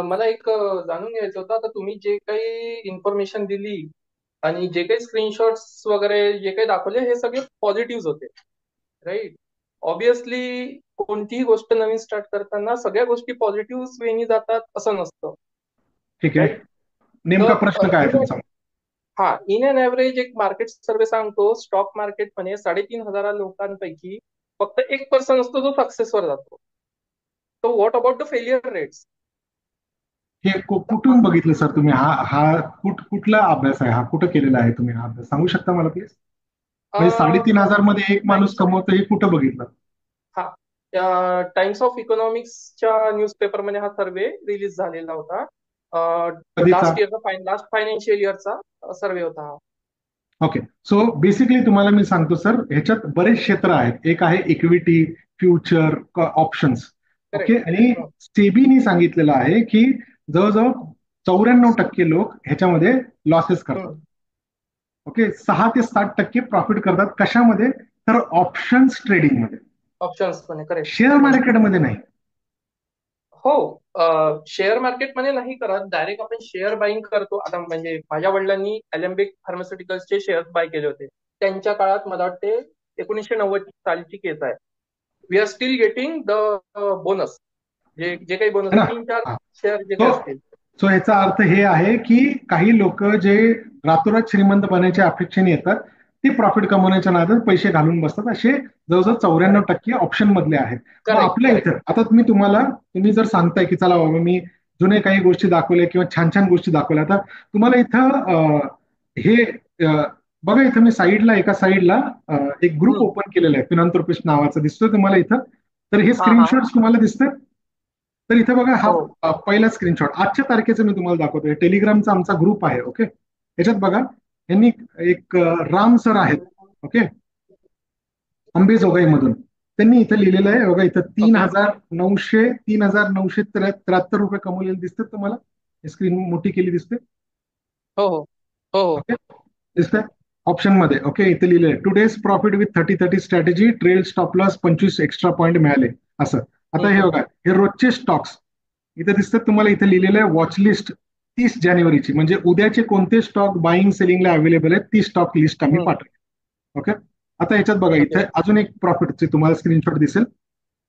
मला एक जाणून घ्यायचं होतं. आता तुम्ही जे काही इन्फॉर्मेशन दिली आणि जे काही स्क्रीनशॉट्स वगैरे जे काही दाखवले हे सगळे पॉझिटिव्ह होते, राईट? ऑब्विसली कोणतीही गोष्ट नवीन स्टार्ट करताना सगळ्या गोष्टी पॉझिटिव्ह वेनी जातात असं नसतं, ठीक आहे. राईट? नेमका प्रश्न काय आहे तर तुमचा? हा, इन अन ऍव्हरेज एक मार्केट सर्व्हे सांगतो, स्टॉक मार्केटमध्ये 3,500 लोकांपैकी फक्त 1% असतो जो सक्सेसवर जातो. तो what about the failure rates? हे कुठून बघितलं सर तुम्ही? हा हा कुठला अभ्यास आहे? हा कुठं केलेला आहे तुम्ही? हा अभ्यास सांगू शकता मला प्लीज? म्हणजे 3,500 मध्ये एक माणूस टाइम्स कमवतो हे कुठं बघितलं? हा टाइम्स ऑफ इकॉनॉमिक्सच्या न्यूजपेपरमध्ये हा सर्वे रिलीज झालेला होता. कधीचा? लास्ट फायनान्शियल इयरचा सर्वे होता हा. ओके. सो बेसिकली तुम्हाला मी सांगतो सर, ह्याच्यात बरेच क्षेत्र आहेत. एक आहे equity, future, options. Okay. Correct. आणि सेबीनी सांगितलेलं आहे की जवळजवळ 94% लोक ह्याच्यामध्ये लॉसेस करतात. ओके. 6 ते 7% प्रॉफिट करतात. कशामध्ये? तर ऑप्शन्स ट्रेडिंगमध्ये. ऑप्शन्स पण आहे, करेक्ट. शेअर मार्केटमध्ये नाही. हो, शेअर मार्केटमध्ये नाही करत. डायरेक्ट आपण शेअर बाईंग करतो. आता म्हणजे माझ्या वडिलांनी अलेम्बिक फार्मास्युटिकल्सचे शेअर्स बाय केले होते. त्यांच्या काळात मला वाटते 1990 सालची केस आहे. We are still getting the bonus. जे जे काही बोनस है आहे, ना? 3-4 हा. शेअर जे सो काही असतील. सो याचा अर्थ हे आहे की काही लोक जे रातोरात श्रीमंत बनायच्या अपेक्षेने येतात, ते प्रॉफिट कमवण्याच्या नादात पैसे घालून बसतात. असे जवळजवळ 94% करेक्ट, ऑप्शन मधले आहेत. मग करेक्ट, आपल्या करेक्ट. इथं आता तुम्ही जर सांगताय की चला बाबा मी जुने काही गोष्टी दाखवल्या किंवा छान छान गोष्टी दाखवल्या, आता तुम्हाला इथं हे अं, बघा इथं मी साईडला एका साईडला एक ग्रुप हम्म. ओपन केलेला आहे, फिनॉन्थ्रोपिस्ट नावाचा दिसतोय तुम्हाला इथं. तर हे हा, हा. स्क्रीनशॉट्स तुम्हाला दिसतात. तर इथे बघा हा हो. पहिला स्क्रीनशॉट आजच्या तारखेचं मी तुम्हाला दाखवतोय. टेलिग्रामचा आमचा ग्रुप आहे. ओके. याच्यात बघा, यांनी एक राम सर आहेत. ओके. अंबेजोगाई मधून त्यांनी इथं लिहिलेलं आहे बघा, इथं तीन ओके. हजार नऊशे 3,973 रुपये कमवलेले दिसतात तुम्हाला. स्क्रीन मोठी केली दिसते. हो, हो. हो, हो. ओके. दिसतंय ऑप्शन मध्ये. ओके. इथे लिहिलंय today's profit with 30-30 strategy trail stop loss 25 extra point मिळाले असं. आता हे हम्म. बघा, हे रोजचे स्टॉक्स इथे दिसतात तुम्हाला. इथे लिहिलेलं आहे वॉच लिस्ट 30 जानेवारीची, म्हणजे उद्याचे कोणते स्टॉक बाईंग सेलिंगला अवेलेबल आहेत ती स्टॉक लिस्ट आम्ही हम्म. पाठवली. ओके. आता याच्यात बघा, ओके. इथे अजून एक प्रॉफिटचे तुम्हाला स्क्रीनशॉट दिसेल.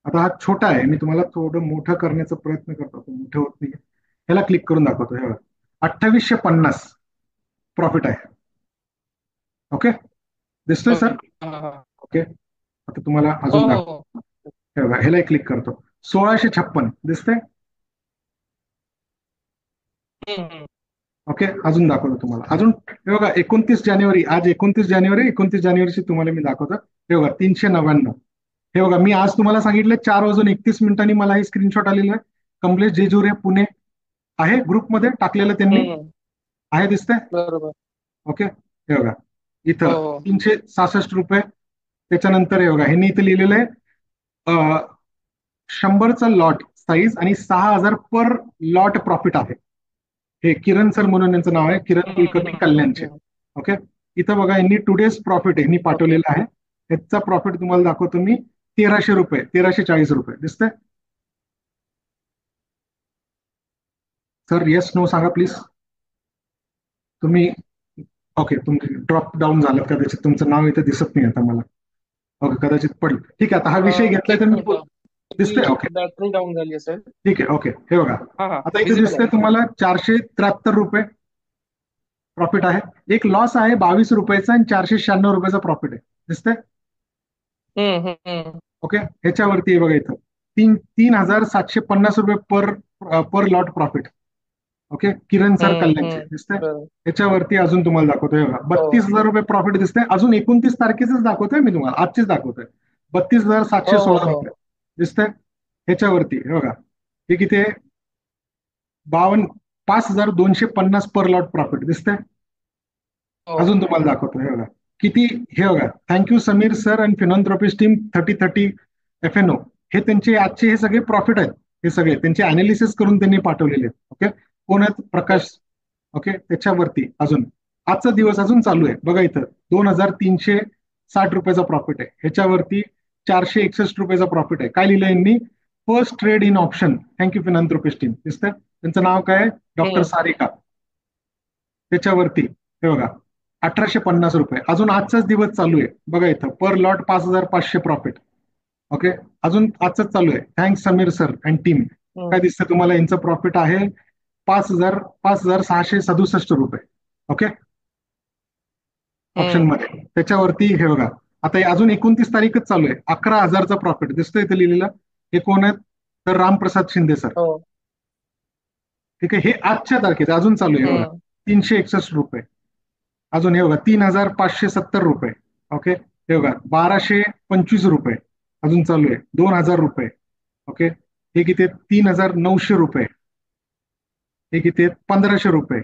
आता हा छोटा आहे, मी तुम्हाला थोडं मोठं करण्याचा प्रयत्न करतो, पण मोठं होत नाही. ह्याला क्लिक करून दाखवतो. हे बघा, 2850 प्रॉफिट आहे. ओके. दिसतोय ओके. सर? हा, हा. ओके. आता तुम्हाला हो, अजून हो, दाखव. हो. हे बघा, ह्याला क्लिक करतो. 1656 दिसतंय. हम्म. ओके. अजून दाखवतो तुम्हाला. अजून हे बघा, 29 जानेवारी, आज 29 जानेवारी, 29 जानेवारीची तुम्हाला मी दाखवतो. हे बघा, 399. हे बघा, मी आज तुम्हाला सांगितलं 4:31 मला हे स्क्रीनशॉट आलेलं आहे. कमलेश जेजुरे पुणे आहे ग्रुपमध्ये टाकलेलं त्यांनी. हम्म. आहे, दिसतंय? बरोबर. ओके. हे बघा, हो, इथं हो. 366 रुपये. त्याच्यानंतर हे बघा, ह्यांनी इथं लिहिलेलं आहे 100चा लॉट साईज आणि 6,000 पर लॉट प्रॉफिट आहे. हे किरण सर म्हणून यांचं नाव आहे, किरण कुलकर्णी कल्याणचे. हम्म. ओके. इथं बघा, यांनी टुडेज प्रॉफिट यांनी ओके. पाठवलेलं आहे. ह्याचा प्रॉफिट तुम्हाला दाखवतो मी. 1,300 रुपये, 1,340 रुपये दिसतंय. सर येस नो सांगा प्लीज. तुम्ही ओके, तुम्ही ड्रॉप डाऊन झालं कदाचित, तुमचं नाव इथे दिसत नाही आता मला. ओके, कदाचित पडेल. ठीक आहे, आता हा विषय घेतलाय एक तर मी मिनिट. दिसतोय. ओके. बॅटरी डाऊन झाली असेल. ठीक आहे. ओके. हे बघा, हा, हा. आता इथे विजिबल दिसतंय आहे. तुम्हाला 473 रुपये प्रॉफिट आहे. एक लॉस आहे 22 रुपयाचा आणि 496 रुपयाचा प्रॉफिट आहे. दिसतंय? हम्म. ओके. ह्याच्यावरती आहे बघा, इथं 3,750 रुपये पर पर लॉट प्रॉफिट. ओके. किरण सर कल्याणचे दिसतंय. बरोबर. ह्याच्यावरती अजून तुम्हाला दाखवतोय बघा, हो, 32,000 रुपये प्रॉफिट दिसतंय. अजून 29 तारखेच दाखवतोय मी तुम्हाला, आजचीच दाखवतोय. बत्तीस हजार हो, सातशे हो, सोळा हो. रुपये दिसतंय. ह्याच्यावरती हे बघा, हे किती आहे? 52,5,250 पर लॉट प्रॉफिट दिसतंय. हो. अजून तुम्हाला दाखवतो. हे बघा किती. हे बघा, thank you Sameer sir and philanthropist team 3030 FNO. हे त्यांचे आजचे हे सगळे प्रॉफिट आहेत. हे सगळे त्यांचे अनालिसिस करून त्यांनी पाठवलेले आहेत. ओके. कोण आहेत? प्रकाश. ओके. त्याच्यावरती अजून आजचा दिवस अजून चालू आहे बघा, इथं 2,360 रुपयाचा प्रॉफिट आहे. ह्याच्यावरती 461 रुपयाचा प्रॉफिट आहे. काय लिहिलं यांनी? First trade in option. Thank you philanthropist team. दिसतंय त्यांचं नाव काय आहे? डॉक्टर हम्म. सारिका. त्याच्यावरती हे बघा, 1850 रुपये. अजून आजचाच दिवस चालू आहे बघा इथं, पर लॉट 5500 प्रॉफिट. ओके, अजून आजच चालू आहे. Thanks Sameer sir and team. काय हम्म. दिसतं तुम्हाला? यांचं प्रॉफिट आहे 5,667 रुपये. ओके, ऑप्शन हम्म. मध्ये. त्याच्यावरती हे बघा, आता हे अजून 29 तारीखच चालू आहे. 11,000चा प्रॉफिट दिसतोय इथे लिहिलेलं. हे कोण आहेत? तर रामप्रसाद शिंदे सर. हो. ठीक आहे, हे आजच्या तारखेचं अजून चालू आहे बघा. हम्म. 361 रुपये. अजून हे बघा, 3,570 रुपये. ओके, हे बघा, 1,225 रुपये. अजून चालू आहे. 2,000 रुपये. ओके, हे किती आहेत? 3,900 रुपये. हे किती आहेत? 1,500 रुपये.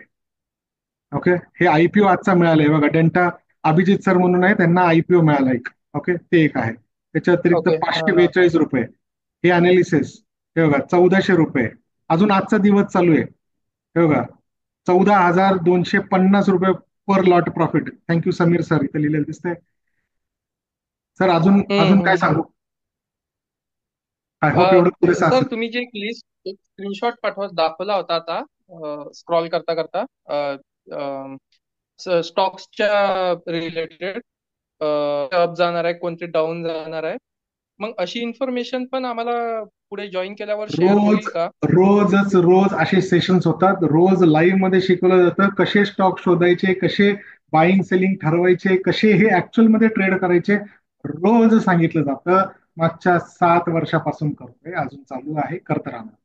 ओके, हे आयपीओ आजचा मिळालाय बघा. डेंटा अभिजित सर म्हणून आहे, त्यांना आयपीओ मिळाला एक. ओके, ते एक आहे. त्याच्या अतिरिक्त ओके. हा पाचशे हा. बेचाळीस रुपये हे अनालिसिस. हे बघा, 1,400 रुपये. अजून आजचा दिवस चालू आहे. हे बघा, 14,250 रुपये per lot profit. Thank you Sameer sir, इथे लिहिलेलं दिसतंय. सर अजून हम्म. अजून काय हम्म. सांगू? आय होप एवढं पुरेसं सर असेल. तुम्ही जे एक लिस्ट, एक स्क्रीनशॉट दाखवला होता आता, स्क्रॉल करता करता, स्टॉक्सच्या रिलेटेड, अप जाणार आहे, कोणते डाऊन जाणार आहे, मग अशी इन्फॉर्मेशन पण आम्हाला पुढे जॉईन केल्यावर शेअर रोज होईल का? रोज असे सेशन्स होतात. रोज लाईव्ह मध्ये शिकवलं जातं कसे स्टॉक शोधायचे, कसे बाईंग सेलिंग ठरवायचे, कसे हे ऍक्च्युअल मध्ये ट्रेड करायचे. रोज सांगितलं जातं. मागच्या 7 वर्षापासून करतोय, अजून चालू आहे, करत राहणार.